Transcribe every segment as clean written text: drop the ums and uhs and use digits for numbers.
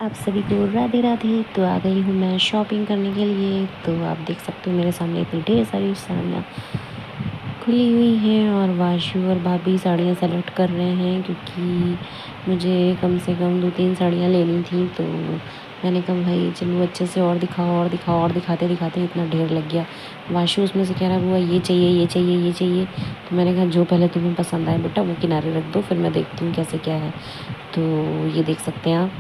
आप सभी को राधे राधे। तो आ गई हूँ मैं शॉपिंग करने के लिए। तो आप देख सकते हो मेरे सामने इतनी ढेर सारी साड़ियाँ खुली हुई हैं और वाशु और भाभी साड़ियाँ सेलेक्ट कर रहे हैं, क्योंकि मुझे कम से कम 2-3 साड़ियाँ लेनी थी। तो मैंने कहा भाई चलो अच्छे से और दिखाओ और दिखाओ, और दिखाते दिखाते इतना ढेर लग गया। वाशु उसमें से कह रहा हुआ ये चाहिए ये चाहिए ये चाहिए। तो मैंने कहा जो पहले तुम्हें पसंद आए बेटा वो किनारे रख दो, फिर मैं देखती हूँ कैसे क्या है। तो ये देख सकते हैं आप,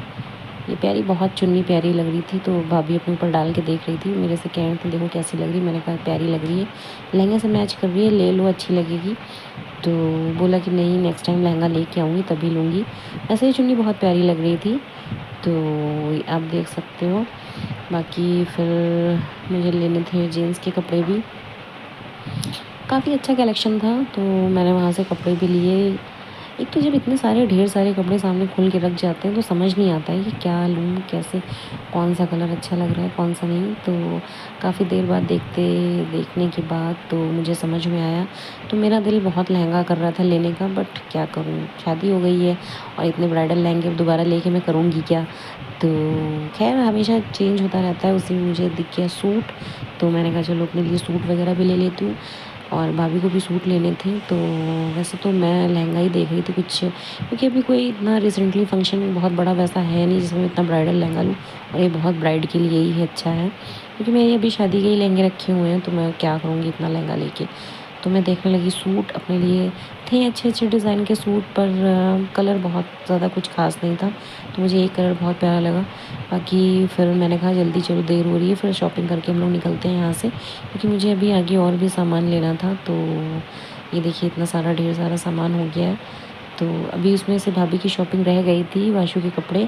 ये प्यारी बहुत चुन्नी प्यारी लग रही थी। तो भाभी अपने ऊपर डाल के देख रही थी, मेरे से कह रहे थे देखो कैसी लग रही। मैंने कहा प्यारी लग रही है, लहंगे से मैच कर रही है, ले लो अच्छी लगेगी। तो बोला कि नहीं नेक्स्ट टाइम लहंगा लेके आऊँगी तभी लूँगी। ऐसे ही चुन्नी बहुत प्यारी लग रही थी। तो आप देख सकते हो। बाकी फिर मुझे लेने थे जीन्स के कपड़े भी, काफ़ी अच्छा कलेक्शन था। तो मैंने वहाँ से कपड़े भी लिए। एक तो जब इतने सारे ढेर सारे कपड़े सामने खोल के रख जाते हैं तो समझ नहीं आता है कि क्या लूँ, कैसे, कौन सा कलर अच्छा लग रहा है कौन सा नहीं। तो काफ़ी देर बाद देखने के बाद तो मुझे समझ में आया। तो मेरा दिल बहुत लहंगा कर रहा था लेने का, बट क्या करूँ, शादी हो गई है और इतने ब्राइडल लहंगे दोबारा लेके मैं करूँगी क्या। तो खैर हमेशा चेंज होता रहता है, उसी में मुझे दिख गया सूट। तो मैंने कहा चलो अपने लिए सूट वगैरह भी ले लेती हूँ, और भाभी को भी सूट लेने थे। तो वैसे तो मैं लहंगा ही देख रही थी कुछ, क्योंकि अभी कोई इतना रिसेंटली फंक्शन बहुत बड़ा वैसा है नहीं जिसमें इतना ब्राइडल लहंगा लूँ, और ये बहुत ब्राइड के लिए ही अच्छा है, क्योंकि मेरे अभी शादी के ही लहंगे रखे हुए हैं। तो मैं क्या करूँगी इतना लहंगा लेके। तो मैं देखने लगी सूट अपने लिए, थे अच्छे अच्छे डिज़ाइन के सूट, पर कलर बहुत ज़्यादा कुछ खास नहीं था। तो मुझे एक कलर बहुत प्यारा लगा। बाकी फिर मैंने कहा जल्दी चलो देर हो रही है, फिर शॉपिंग करके हम लोग निकलते हैं यहाँ से, क्योंकि मुझे अभी आगे और भी सामान लेना था। तो ये देखिए इतना सारा ढेर सारा सामान हो गया है। तो अभी उसमें से भाभी की शॉपिंग रह गई थी, वाशु के कपड़े।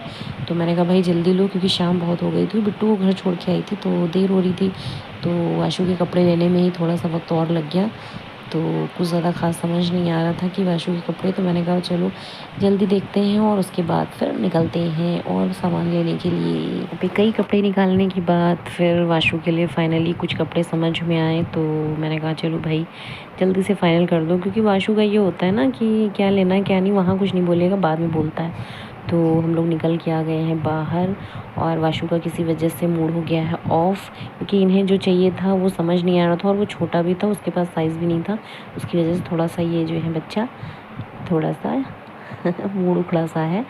तो मैंने कहा भाई जल्दी लो, क्योंकि शाम बहुत हो गई थी, बिट्टू को घर छोड़ के आई थी तो देर हो रही थी। तो वाशु के कपड़े लेने में ही थोड़ा सा वक्त और लग गया। तो कुछ ज़्यादा ख़ास समझ नहीं आ रहा था कि वाशु के कपड़े। तो मैंने कहा चलो जल्दी देखते हैं और उसके बाद फिर निकलते हैं और सामान लेने के लिए। अभी कई कपड़े निकालने के बाद फिर वाशु के लिए फ़ाइनली कुछ कपड़े समझ में आए। तो मैंने कहा चलो भाई जल्दी से फ़ाइनल कर दो, क्योंकि वाशु का ये होता है ना कि क्या लेना है क्या नहीं, वहाँ कुछ नहीं बोलेगा, बाद में बोलता है। तो हम लोग निकल के आ गए हैं बाहर, और वाशु का किसी वजह से मूड हो गया है ऑफ, क्योंकि इन्हें जो चाहिए था वो समझ नहीं आ रहा था, और वो छोटा भी था, उसके पास साइज़ भी नहीं था। उसकी वजह से थोड़ा सा ये जो है बच्चा थोड़ा सा मूड उखड़ा सा है।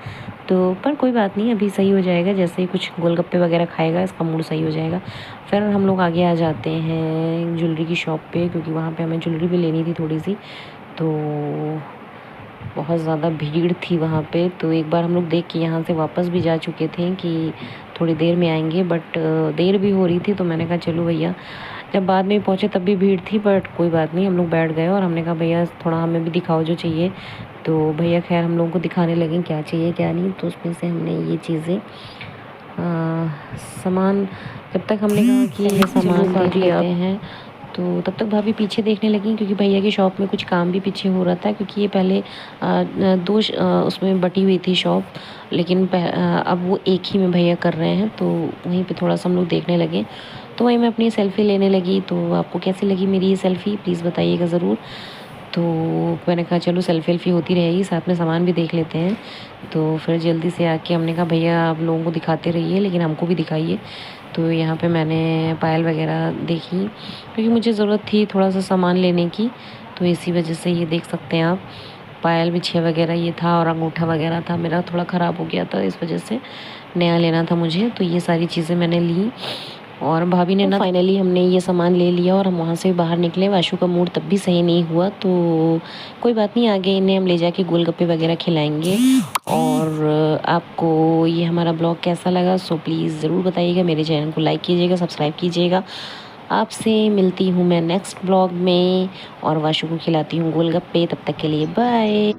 तो पर कोई बात नहीं, अभी सही हो जाएगा, जैसे ही कुछ गोलगप्पे वगैरह खाएगा इसका मूड सही हो जाएगा। फिर हम लोग आगे आ जाते हैं ज्वेलरी की शॉप पे, क्योंकि वहाँ पे हमें ज्वेलरी भी लेनी थी थोड़ी सी। तो बहुत ज़्यादा भीड़ थी वहाँ पे। तो एक बार हम लोग देख के यहाँ से वापस भी जा चुके थे कि थोड़ी देर में आएंगे, बट देर भी हो रही थी। तो मैंने कहा चलो भैया, जब बाद में पहुँचे तब भी भीड़ थी, बट कोई बात नहीं, हम लोग बैठ गए और हमने कहा भैया थोड़ा हमें भी दिखाओ जो चाहिए। तो भैया खैर हम लोगों को दिखाने लगे क्या चाहिए क्या नहीं। तो उसमें से हमने ये चीज़ें सामान, जब तक हमने कहा कि ये सामान देख लेते हैं, तो तब तक भाभी पीछे देखने लगी, क्योंकि भैया की शॉप में कुछ काम भी पीछे हो रहा था, क्योंकि ये पहले उसमें बटी हुई थी शॉप, लेकिन अब वो एक ही में भैया कर रहे हैं। तो वहीं पे थोड़ा सा हम लोग देखने लगे। तो वहीं मैं अपनी सेल्फ़ी लेने लगी। तो आपको कैसी लगी मेरी ये सेल्फ़ी प्लीज़ बताइएगा ज़रूर। तो मैंने कहा चलो सेल्फ़ी वेल्फ़ी होती रहेगी, साथ में सामान भी देख लेते हैं। तो फिर जल्दी से आके हमने कहा भैया आप लोगों को दिखाते रहिए लेकिन हमको भी दिखाइए। तो यहाँ पे मैंने पायल वगैरह देखी, क्योंकि मुझे ज़रूरत थी थोड़ा सा सामान लेने की। तो इसी वजह से ये देख सकते हैं आप, पायल बिछिया वगैरह ये था, और अंगूठा वगैरह था, मेरा थोड़ा ख़राब हो गया था, इस वजह से नया लेना था मुझे। तो ये सारी चीज़ें मैंने ली, और भाभी ने ना फाइनली हमने ये सामान ले लिया और हम वहाँ से बाहर निकले। वाशु का मूड तब भी सही नहीं हुआ। तो कोई बात नहीं, आगे इन्हें हम ले जाके गोलगप्पे वगैरह खिलाएंगे। और आपको ये हमारा ब्लॉग कैसा लगा सो प्लीज़ ज़रूर बताइएगा। मेरे चैनल को लाइक कीजिएगा, सब्सक्राइब कीजिएगा। आपसे मिलती हूँ मैं नेक्स्ट ब्लॉग में, और वाशु को खिलाती हूँ गोलगप्पे। तब तक के लिए बाय।